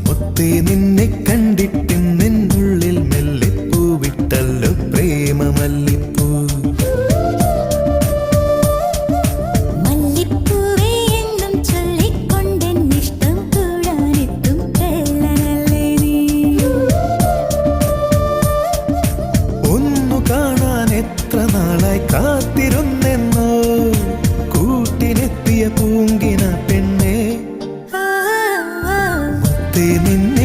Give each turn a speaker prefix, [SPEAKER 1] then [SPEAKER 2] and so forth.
[SPEAKER 1] മുത്തേ നിന്നെ കണ്ടിട്ടും നിന്നുള്ളിൽ മെല്ലെ പൂവിട്ടല്ലോ പ്രേമമല്ലിപ്പൂ.
[SPEAKER 2] മല്ലിപ്പൂവേ എന്നും ചൊല്ലിക്കൊണ്ടെന്നിഷ്ടം കൂടാനെത്തും കള്ളനല്ലേ നീ.
[SPEAKER 1] ഒന്നു കാണാൻ എത്ര നാളായി കാത്തിരുന്നെന്നോ കൂട്ടിനെത്തിയ പൂങ്കിന പെണ്ണേ. മുത്തേ നിന്നെ